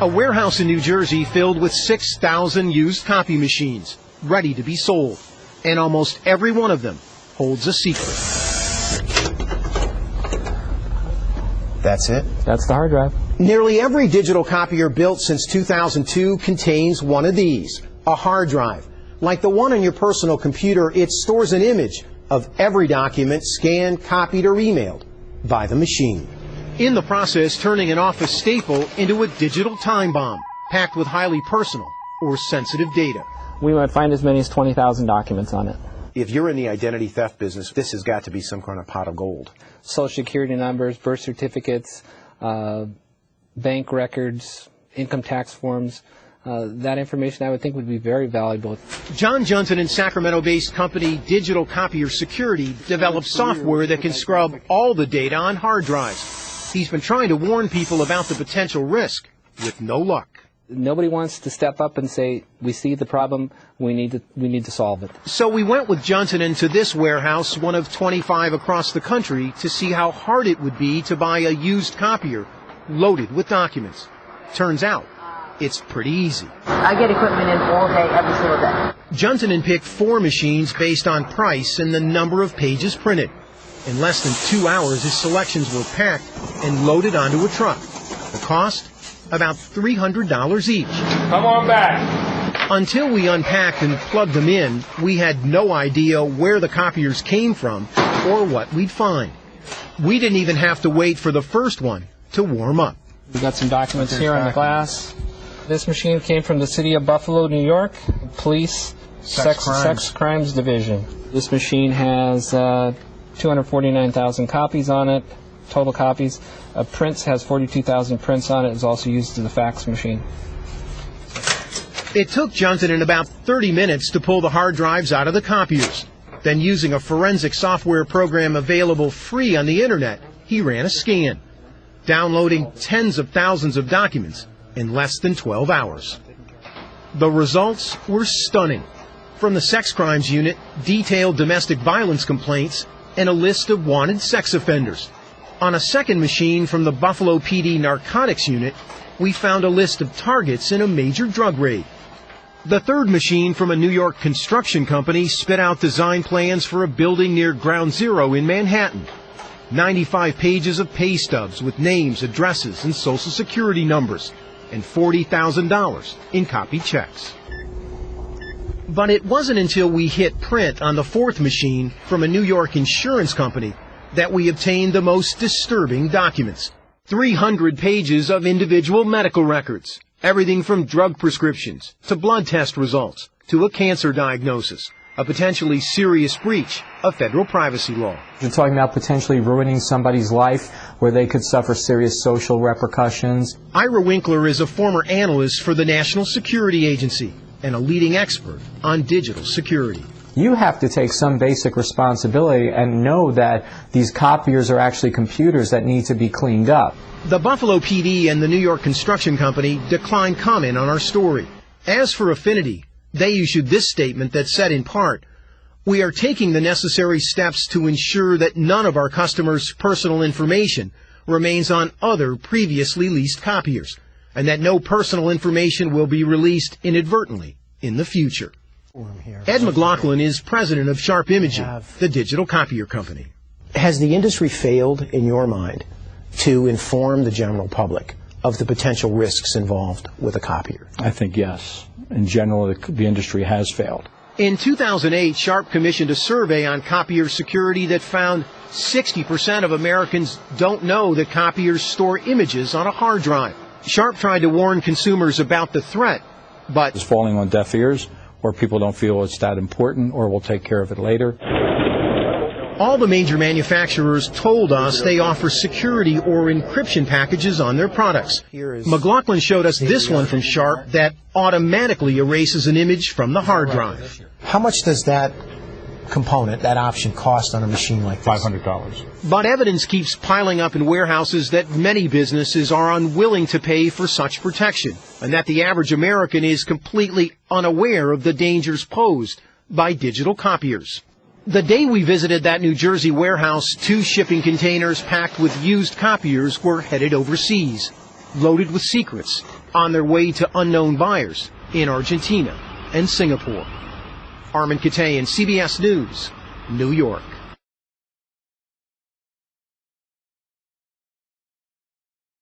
A warehouse in New Jersey filled with 6,000 used copy machines, ready to be sold. And almost every one of them holds a secret. That's it? That's the hard drive. Nearly every digital copier built since 2002 contains one of these, a hard drive. Like the one on your personal computer, it stores an image of every document scanned, copied, or emailed by the machine. In the process, turning an office staple into a digital time bomb, packed with highly personal or sensitive data. We might find as many as 20,000 documents on it. If you're in the identity theft business, this has got to be some kind of pot of gold. Social security numbers, birth certificates, bank records, income tax forms. That information I would think would be very valuable. John Johnson and Sacramento-based company Digital Copier Security developed software that can scrub all the data on hard drives. He's been trying to warn people about the potential risk, with no luck. Nobody wants to step up and say, we see the problem, we need to solve it. So we went with Johnson into this warehouse, one of 25 across the country, to see how hard it would be to buy a used copier loaded with documents. Turns out, it's pretty easy. I get equipment in all day, every single day. Johnson picked 4 machines based on price and the number of pages printed. In less than 2 hours, his selections were packed and loaded onto a truck. The cost? About $300 each. Come on back. Until we unpacked and plugged them in, we had no idea where the copiers came from or what we'd find. We didn't even have to wait for the first one to warm up. We've got some documents here on the glass. This machine came from the city of Buffalo, New York, Police Sex Crimes Division. This machine has 249,000 copies on it, total copies. Prints has 42,000 prints on it. It's also used as a fax machine. It took Johnson about 30 minutes to pull the hard drives out of the copiers. Then, using a forensic software program available free on the internet, he ran a scan, downloading tens of thousands of documents in less than 12 hours. The results were stunning. From the Sex Crimes Unit, detailed domestic violence complaints, and a list of wanted sex offenders. On a second machine from the Buffalo PD Narcotics Unit, we found a list of targets in a major drug raid. The third machine from a New York construction company spit out design plans for a building near Ground Zero in Manhattan. 95 pages of pay stubs with names, addresses, and social security numbers, and $40,000 in copied checks. But it wasn't until we hit print on the fourth machine from a New York insurance company that we obtained the most disturbing documents. 300 pages of individual medical records, everything from drug prescriptions to blood test results to a cancer diagnosis, a potentially serious breach of federal privacy law. You're talking about potentially ruining somebody's life where they could suffer serious social repercussions. Ira Winkler is a former analyst for the National Security Agency and a leading expert on digital security. You have to take some basic responsibility and know that these copiers are actually computers that need to be cleaned up. The Buffalo PD and the New York Construction Company declined comment on our story. As for Affinity, they issued this statement that said in part, "We are taking the necessary steps to ensure that none of our customers' personal information remains on other previously leased copiers, and that no personal information will be released inadvertently in the future." Ed McLaughlin is president of Sharp Imaging, the digital copier company. Has the industry failed, in your mind, to inform the general public of the potential risks involved with a copier? I think yes. In general, the industry has failed. In 2008, Sharp commissioned a survey on copier security that found 60% of Americans don't know that copiers store images on a hard drive. Sharp tried to warn consumers about the threat, but It's falling on deaf ears, or people don't feel it's that important, or we'll take care of it later. all the major manufacturers told us they offer security or encryption packages on their products. McLaughlin showed us this one from Sharp that automatically erases an image from the hard drive. How much does that component, that option, cost on a machine like this? $500. But evidence keeps piling up in warehouses that many businesses are unwilling to pay for such protection, and that the average American is completely unaware of the dangers posed by digital copiers. The day we visited that New Jersey warehouse, 2 shipping containers packed with used copiers were headed overseas, loaded with secrets on their way to unknown buyers in Argentina and Singapore. Armin Katay, CBS News, New York.